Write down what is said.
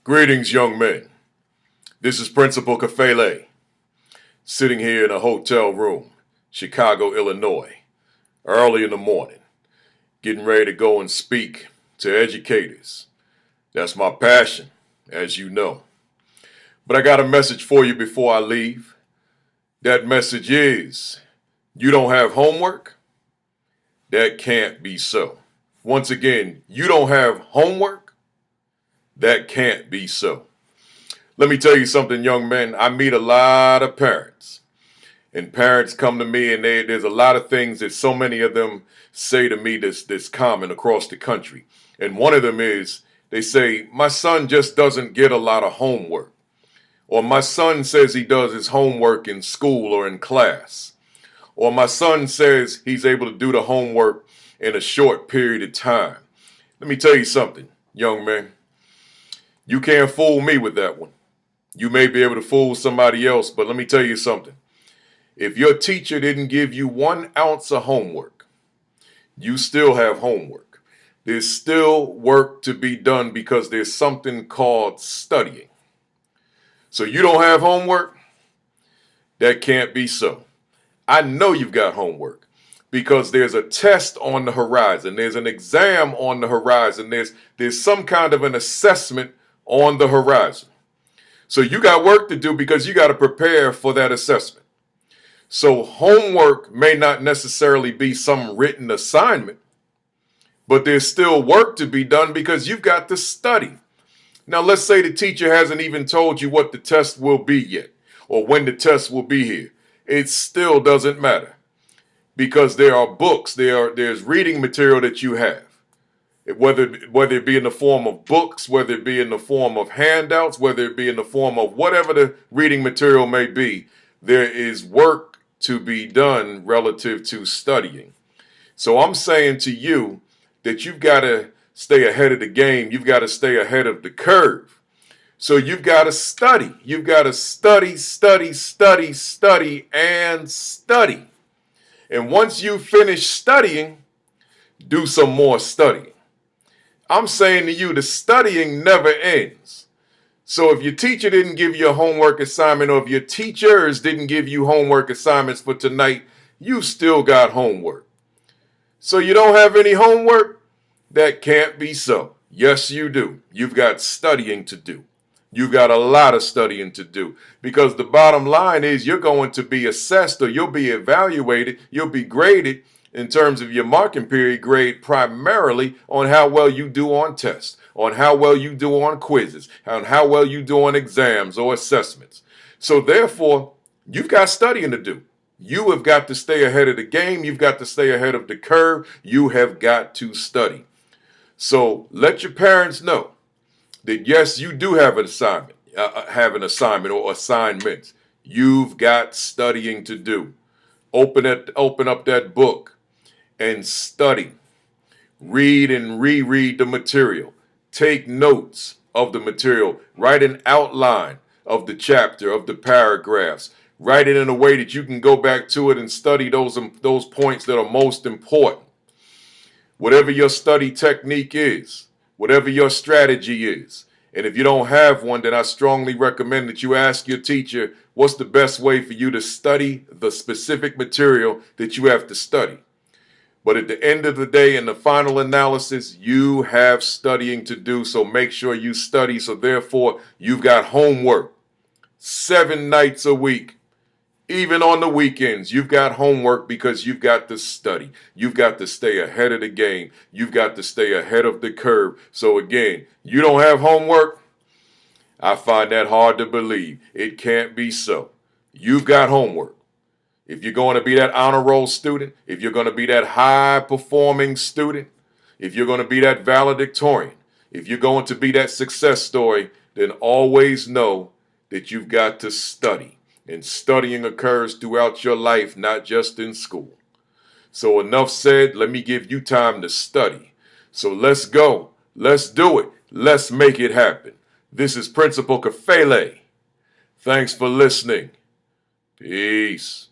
Greetings, young men. This is Principal Kafele, sitting here in a hotel room, Chicago, Illinois, early in the morning, getting ready to go and speak to educators. That's my passion, as you know. But I got a message for you before I leave. That message is, you don't have homework? That can't be so. Once again, you don't have homework? That can't be so. Let me tell you something, young men. I meet a lot of parents, and parents come to me, and there's a lot of things that so many of them say to me that's common across the country. And one of them is, they say, my son just doesn't get a lot of homework. Or my son says he does his homework in school or in class. Or my son says he's able to do the homework in a short period of time. Let me tell you something, young man. You can't fool me with that one. You may be able to fool somebody else, but let me tell you something. If your teacher didn't give you 1 ounce of homework, you still have homework. There's still work to be done because there's something called studying. So you don't have homework? That can't be so. I know you've got homework because there's a test on the horizon. There's an exam on the horizon. There's some kind of an assessment on the horizon. So you got work to do because you got to prepare for that assessment. So homework may not necessarily be some written assignment, but there's still work to be done because you've got to study. Now, let's say the teacher hasn't even told you what the test will be yet or when the test will be here. It still doesn't matter because there are books, there's reading material that you have. Whether it be in the form of books, whether it be in the form of handouts, whether it be in the form of whatever the reading material may be, there is work to be done relative to studying. So I'm saying to you that you've got to stay ahead of the game. You've got to stay ahead of the curve. So you've got to study. You've got to study, and study. And once you finish studying, do some more studying. I'm saying to you, the studying never ends. So if your teacher didn't give you a homework assignment, or if your teachers didn't give you homework assignments for tonight, you still got homework. So you don't have any homework? That can't be so. Yes, you do. You've got studying to do. You've got a lot of studying to do because the bottom line is you're going to be assessed or you'll be evaluated, you'll be graded in terms of your marking period grade primarily on how well you do on tests, on how well you do on quizzes, on how well you do on exams or assessments. So therefore, you've got studying to do. You have got to stay ahead of the game. You've got to stay ahead of the curve. You have got to study. So let your parents know that yes, you do have an assignment, or assignments. You've got studying to do. Open up that book and study. Read and reread the material. Take notes of the material. Write an outline of the chapter, of the paragraphs. Write it in a way that you can go back to it and study those points that are most important. Whatever your study technique is, whatever your strategy is, and if you don't have one, then I strongly recommend that you ask your teacher what's the best way for you to study the specific material that you have to study. But at the end of the day, in the final analysis, you have studying to do, so make sure you study. So therefore, you've got homework 7 nights a week. Even on the weekends, you've got homework because you've got to study. You've got to stay ahead of the game. You've got to stay ahead of the curve. So again, you don't have homework? I find that hard to believe. It can't be so. You've got homework. If you're going to be that honor roll student, if you're going to be that high-performing student, if you're going to be that valedictorian, if you're going to be that success story, then always know that you've got to study. And studying occurs throughout your life, not just in school. So enough said, let me give you time to study. So let's go. Let's do it. Let's make it happen. This is Principal Kafele. Thanks for listening. Peace.